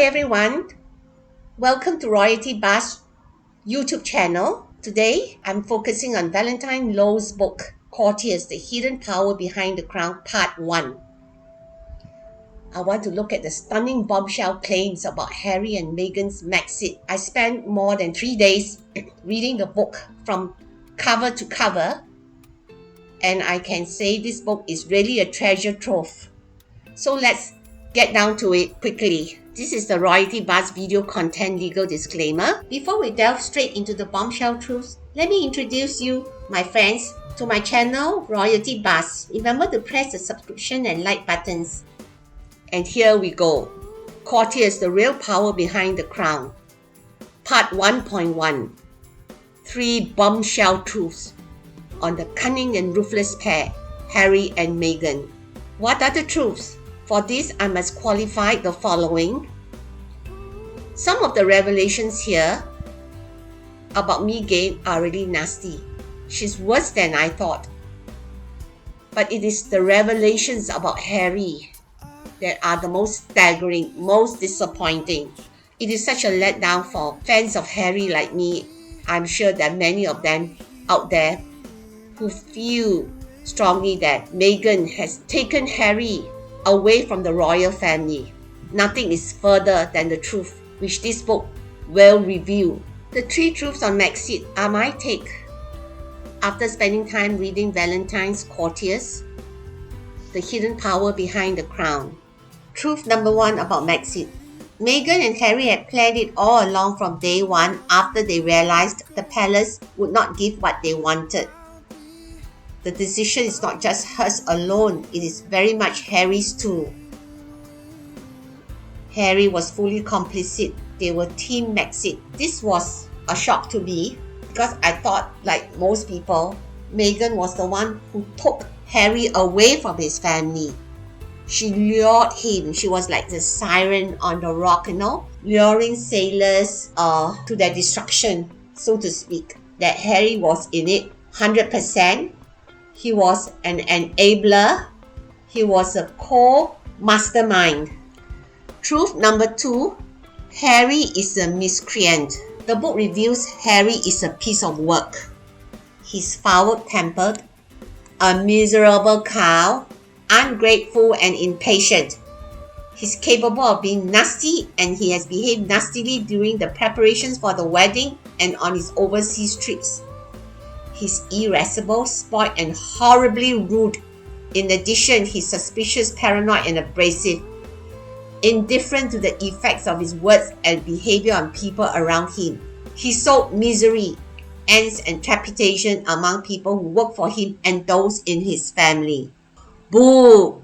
everyone, welcome to Royalty Buzz YouTube channel. Today I'm focusing on Valentine Lowe's book, Courtiers, The Hidden Power Behind the Crown, Part 1. I want to look at the stunning bombshell claims about Harry and Meghan's Megxit. I spent more than 3 days reading the book from cover to cover, and I can say this book is really a treasure trove. So let's get down to it quickly. This is the Royalty Buzz video content legal disclaimer. Before we delve straight into the bombshell truths, let me introduce you, my friends, to my channel, Royalty Buzz. Remember to press the subscription and like buttons. And here we go. Courtiers, the real power behind the crown. Part 1.1. 3 bombshell truths on the cunning and ruthless pair, Harry and Meghan. What are the truths? For this, I must qualify the following. Some of the revelations here about Meghan are really nasty. She's worse than I thought. But it is the revelations about Harry that are the most staggering, most disappointing. It is such a letdown for fans of Harry like me. I'm sure that many of them out there who feel strongly that Meghan has taken Harry away from the royal family. Nothing is further than the truth, which this book will reveal. The 3 truths on Megxit are my take after spending time reading Valentine's Courtiers, The Hidden Power Behind the Crown. Truth number 1 about Megxit. Meghan and Harry had planned it all along from day one after they realized the palace would not give what they wanted. The decision is not just hers alone, it is very much Harry's too. Harry was fully complicit. They were Team Megxit. This was a shock to me because I thought, like most people, Meghan was the one who took Harry away from his family. She lured him. She was like the siren on the rock, luring sailors to their destruction, so to speak. That Harry was in it 100%. He was an enabler. He was a co-mastermind. Truth number 2, Harry is a miscreant. The book reveals Harry is a piece of work. He's foul-tempered, a miserable cow, ungrateful and impatient. He's capable of being nasty, and he has behaved nastily during the preparations for the wedding and on his overseas trips. He's irascible, spoiled, and horribly rude. In addition, he's suspicious, paranoid, and abrasive, indifferent to the effects of his words and behavior on people around him. He sowed misery, angst, and trepidation among people who work for him and those in his family. Boo!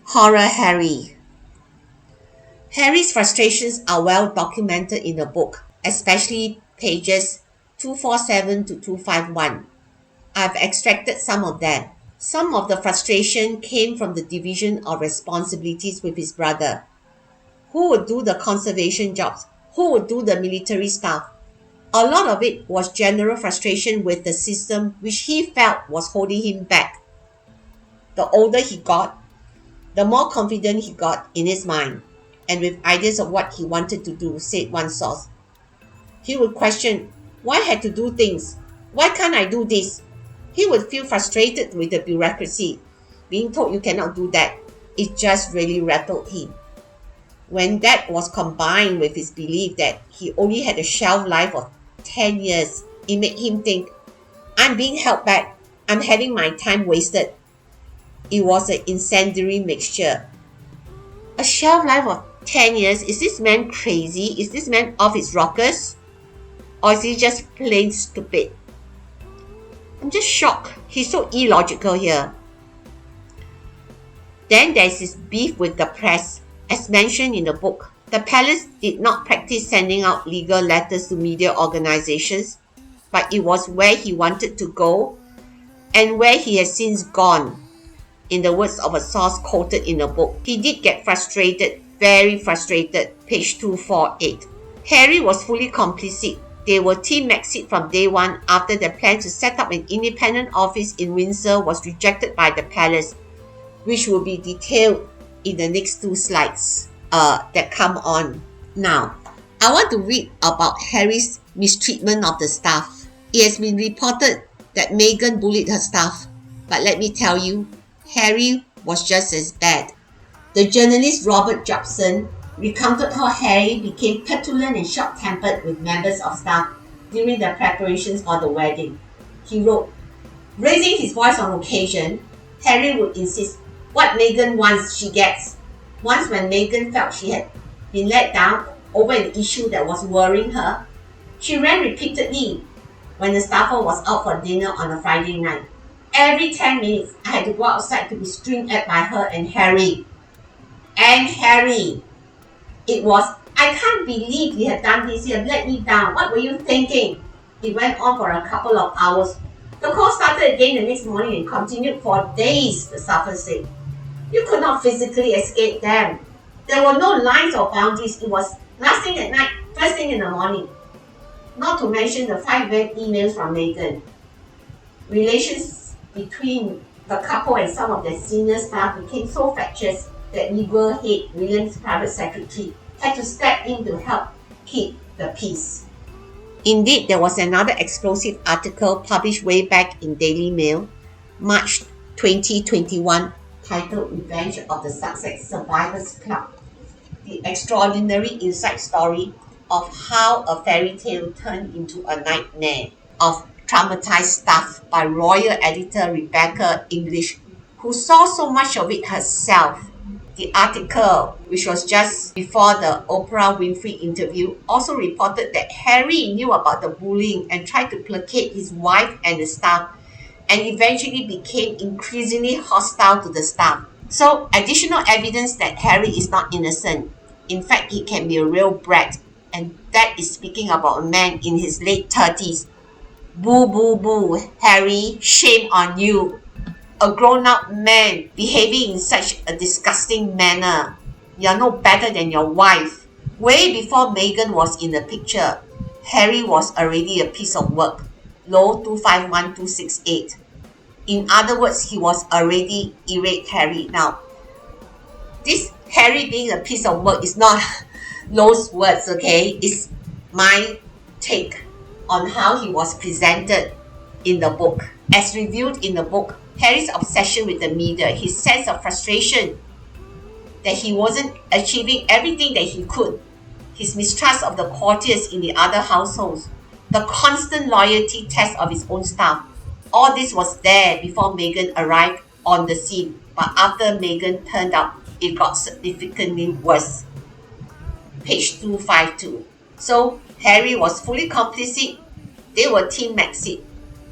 Horror Harry. Harry's frustrations are well documented in the book, especially pages 247 to 251. I've extracted some of them. Some of the frustration came from the division of responsibilities with his brother. Who would do the conservation jobs? Who would do the military stuff? A lot of it was general frustration with the system which he felt was holding him back. The older he got, the more confident he got in his mind and with ideas of what he wanted to do, said one source. He would question, why I had to do things? Why can't I do this? He would feel frustrated with the bureaucracy. Being told you cannot do that, it just really rattled him. When that was combined with his belief that he only had a shelf life of 10 years, it made him think, I'm being held back. I'm having my time wasted. It was an incendiary mixture. A shelf life of 10 years? Is this man crazy? Is this man off his rockers? Or is he just plain stupid? I'm just shocked. He's so illogical here. Then there's this beef with the press. As mentioned in the book, the palace did not practice sending out legal letters to media organizations, but it was where he wanted to go and where he has since gone. In the words of a source quoted in the book, he did get frustrated, very frustrated, page 248. Harry was fully complicit. They were Team Megxit from day one after their plan to set up an independent office in Windsor was rejected by the palace, which will be detailed in the next 2 slides. that come on. Now, I want to read about Harry's mistreatment of the staff. It has been reported that Meghan bullied her staff, but let me tell you, Harry was just as bad. The journalist Robert Jobson recounted how Harry became petulant and short-tempered with members of staff during the preparations for the wedding. He wrote, raising his voice on occasion, Harry would insist, what Meghan wants, she gets. Once when Meghan felt she had been let down over an issue that was worrying her, she ran repeatedly when the staffer was out for dinner on a Friday night. Every 10 minutes, I had to go outside to be screamed at by her and Harry. And Harry! It was, I can't believe you have done this, you have let me down. What were you thinking? It went on for a couple of hours. The call started again the next morning and continued for days, the staffer said. You could not physically escape them. There were no lines or boundaries. It was last thing at night, first thing in the morning. Not to mention the 5 vague emails from Meghan. Relations between the couple and some of their senior staff became so fractious that legal head William's private secretary had to step in to help keep the peace. Indeed, there was another explosive article published way back in Daily Mail, March 2021, titled Revenge of the Sussex Survivors Club. The extraordinary inside story of how a fairy tale turned into a nightmare of traumatized staff by royal editor Rebecca English, who saw so much of it herself. The article, which was just before the Oprah Winfrey interview, also reported that Harry knew about the bullying and tried to placate his wife and the staff, and eventually became increasingly hostile to the staff. So, additional evidence that Harry is not innocent. In fact, he can be a real brat, and that is speaking about a man in his late 30s. Boo, boo, boo, Harry, shame on you. A grown-up man behaving in such a disgusting manner. You're no better than your wife. Way before Meghan was in the picture, Harry was already a piece of work. Low 251268. In other words, he was already irate Harry. Now, this Harry being a piece of work is not Low's words, okay? It's my take on how he was presented in the book. As revealed in the book, Harry's obsession with the media, his sense of frustration that he wasn't achieving everything that he could, his mistrust of the courtiers in the other households, the constant loyalty test of his own staff. All this was there before Meghan arrived on the scene, but after Meghan turned up, it got significantly worse. Page 252. So, Harry was fully complicit. They were Team Megxit.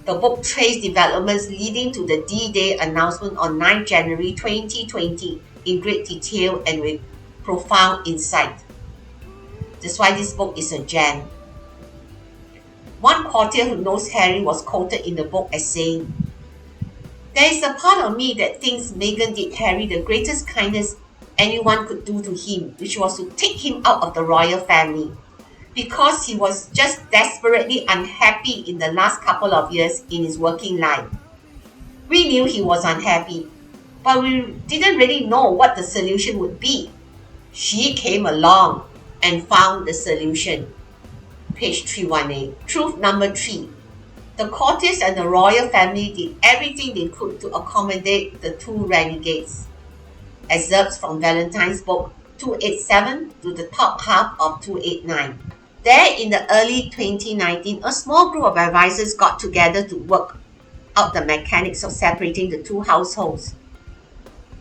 The book traced developments leading to the D-Day announcement on 9 January 2020 in great detail and with profound insight. That's why this book is a gem. One courtier who knows Harry was quoted in the book as saying, "There is a part of me that thinks Meghan did Harry the greatest kindness anyone could do to him, which was to take him out of the royal family. Because he was just desperately unhappy in the last couple of years in his working life. We knew he was unhappy, but we didn't really know what the solution would be. She came along and found the solution." Page 318. Truth number 3. The courtiers and the royal family did everything they could to accommodate the two renegades. Excerpts from Valentine's book 287 to the top half of 289. There in the early 2019, a small group of advisors got together to work out the mechanics of separating the two households.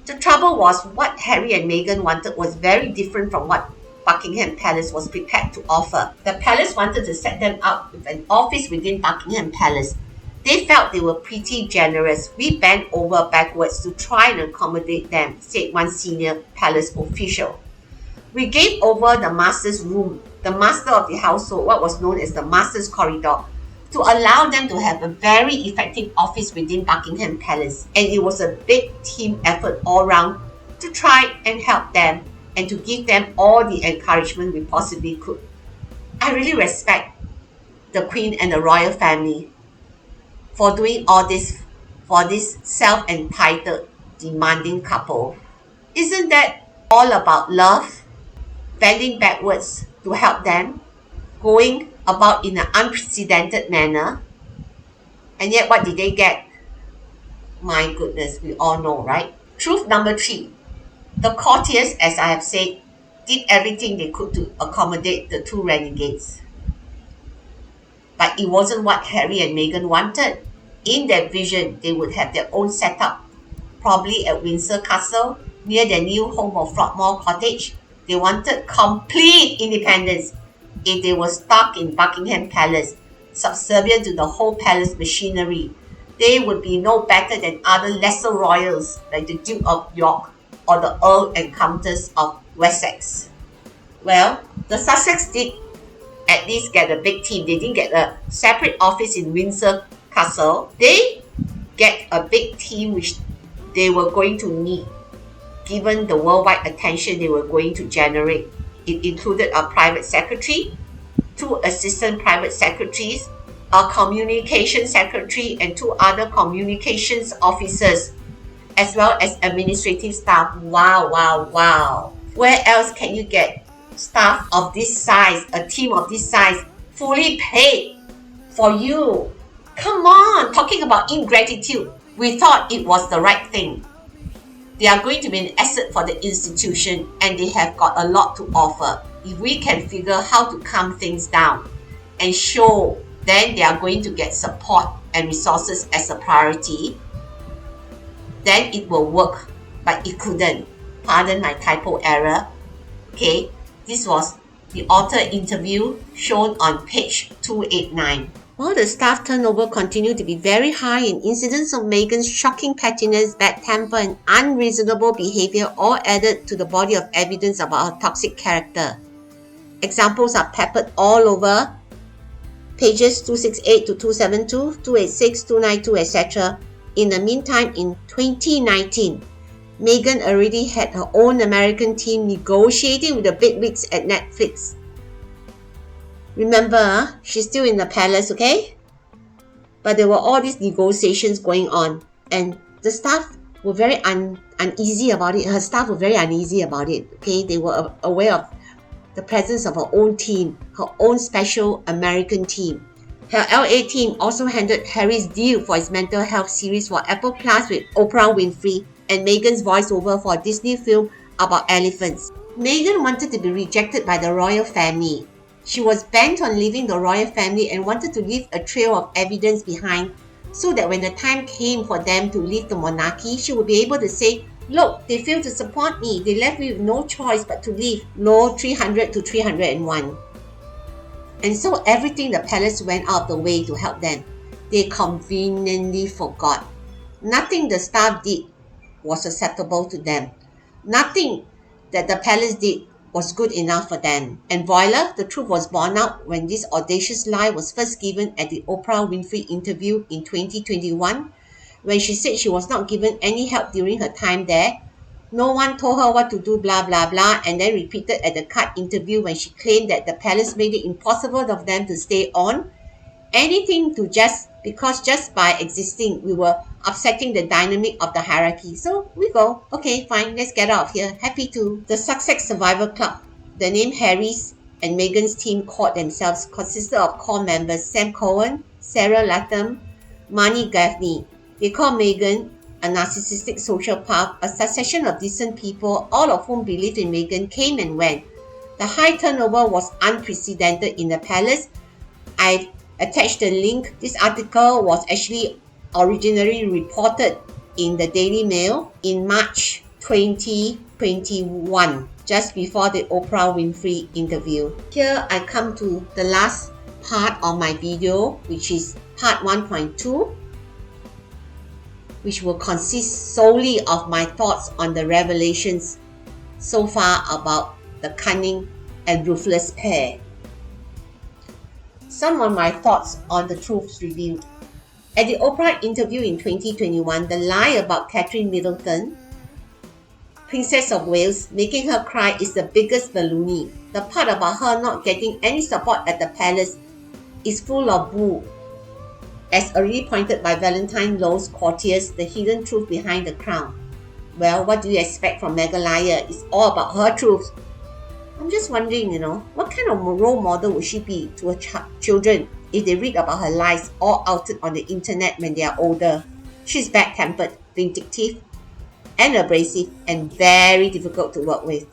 The trouble was what Harry and Meghan wanted was very different from what Buckingham Palace was prepared to offer. The palace wanted to set them up with an office within Buckingham Palace. They felt they were pretty generous. We bent over backwards to try and accommodate them, said one senior palace official. We gave over the master's room, the master of the household, what was known as the master's corridor, to allow them to have a very effective office within Buckingham Palace. And it was a big team effort all round to try and help them and to give them all the encouragement we possibly could. I really respect the Queen and the royal family for doing all this for this self-entitled, demanding couple. Isn't that all about love? bending backwards to help them, going about in an unprecedented manner. And yet what did they get? My goodness, we all know, right? Truth number 3. The courtiers, as I have said, did everything they could to accommodate the two renegades. But it wasn't what Harry and Meghan wanted. In their vision, they would have their own setup, probably at Windsor Castle, near their new home of Frogmore Cottage. They wanted complete independence. If they were stuck in Buckingham Palace, subservient to the whole palace machinery, they would be no better than other lesser royals like the Duke of York or the Earl and Countess of Wessex. Well, the Sussex did at least get a big team. They didn't get a separate office in Windsor Castle. They get a big team which they were going to need, given the worldwide attention they were going to generate. It included a private secretary, 2 assistant private secretaries, a communication secretary, and 2 other communications officers, as well as administrative staff. Wow, wow, wow. Where else can you get staff of this size, a team of this size, fully paid for you? Come on, talking about ingratitude. We thought it was the right thing. They are going to be an asset for the institution, and they have got a lot to offer. If we can figure how to calm things down and show, then they are going to get support and resources as a priority, then it will work. But it couldn't. Pardon my typo error. Okay, this was the author interview shown on page 289. While the staff turnover continued to be very high, and incidents of Meghan's shocking pettiness, bad temper, and unreasonable behaviour all added to the body of evidence about her toxic character. Examples are peppered all over pages 268 to 272, 286, 292, etc. In the meantime, in 2019, Meghan already had her own American team negotiating with the bigwigs at Netflix. Remember, she's still in the palace, okay? But there were all these negotiations going on, and the staff were very uneasy about it. Her staff were very uneasy about it, okay? They were aware of the presence of her own team, her own special American team. Her LA team also handled Harry's deal for his mental health series for Apple Plus with Oprah Winfrey and Meghan's voiceover for a Disney film about elephants. Meghan wanted to be rejected by the royal family. She was bent on leaving the royal family and wanted to leave a trail of evidence behind so that when the time came for them to leave the monarchy, she would be able to say, "Look, they failed to support me. They left me with no choice but to leave." Law 300 to 301. And so everything the palace went out of the way to help them. They conveniently forgot. Nothing the staff did was acceptable to them. Nothing that the palace did was good enough for them. And voila, the truth was borne out when this audacious lie was first given at the Oprah Winfrey interview in 2021, when she said she was not given any help during her time there. No one told her what to do, blah, blah, blah, and then repeated at the cut interview when she claimed that the palace made it impossible of them to stay on. Anything to because just by existing, we were upsetting the dynamic of the hierarchy. So we go, okay, fine, let's get out of here. Happy to. The Sussex Survivor Club, the name Harry's and Meghan's team called themselves, consisted of core members Sam Cohen, Sarah Latham, Marnie Gaffney. They call Meghan a narcissistic sociopath. A succession of decent people, all of whom believed in Meghan, came and went. The high turnover was unprecedented in the palace. I've attached the link. This article was actually originally reported in the Daily Mail in March 2021, just before the Oprah Winfrey interview. Here I come to the last part of my video, which is part 1.2, which will consist solely of my thoughts on the revelations so far about the cunning and ruthless pair. Some of my thoughts on the truths revealed. At the Oprah interview in 2021, the lie about Catherine Middleton, Princess of Wales, making her cry is the biggest baloney. The part about her not getting any support at the palace is full of bull. As already pointed by Valentine Lowe's Courtiers, the hidden truth behind the crown. Well, what do you expect from Meghan Liar? It's all about her truth. I'm just wondering, what kind of role model would she be to her children if they read about her lies all outed on the internet when they are older? She's bad-tempered, vindictive, and abrasive, and very difficult to work with.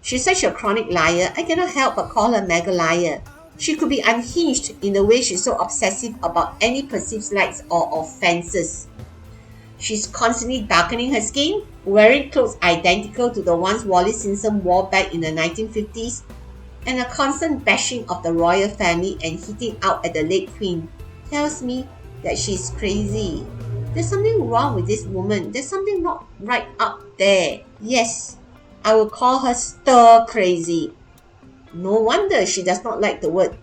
She's such a chronic liar, I cannot help but call her mega liar. She could be unhinged in the way she's so obsessive about any perceived slights or offences. She's constantly darkening her skin, wearing clothes identical to the ones Wallis Simpson wore back in the 1950s, and a constant bashing of the royal family and hitting out at the late Queen tells me that she's crazy. There's something wrong with this woman. There's something not right up there. Yes, I will call her stir crazy. No wonder she does not like the word,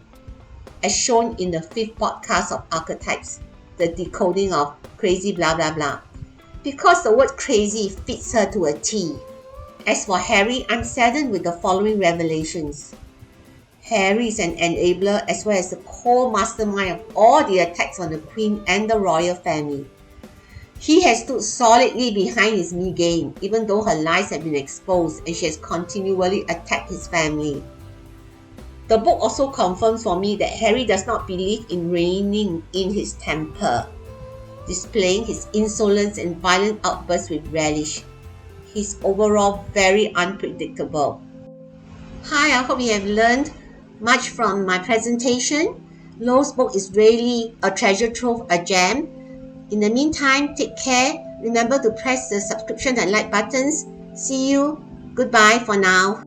as shown in the 5th podcast of Archetypes, the decoding of crazy blah blah blah. Because the word crazy fits her to a T. As for Harry, I'm saddened with the following revelations. Harry is an enabler as well as the core mastermind of all the attacks on the Queen and the royal family. He has stood solidly behind his Meghan, even though her lies have been exposed and she has continually attacked his family. The book also confirms for me that Harry does not believe in reining in his temper, displaying his insolence and violent outbursts with relish. He's overall very unpredictable. Hi, I hope you have learned much from my presentation. Lo's book is really a treasure trove, a gem. In the meantime, take care. Remember to press the subscription and like buttons. See you. Goodbye for now.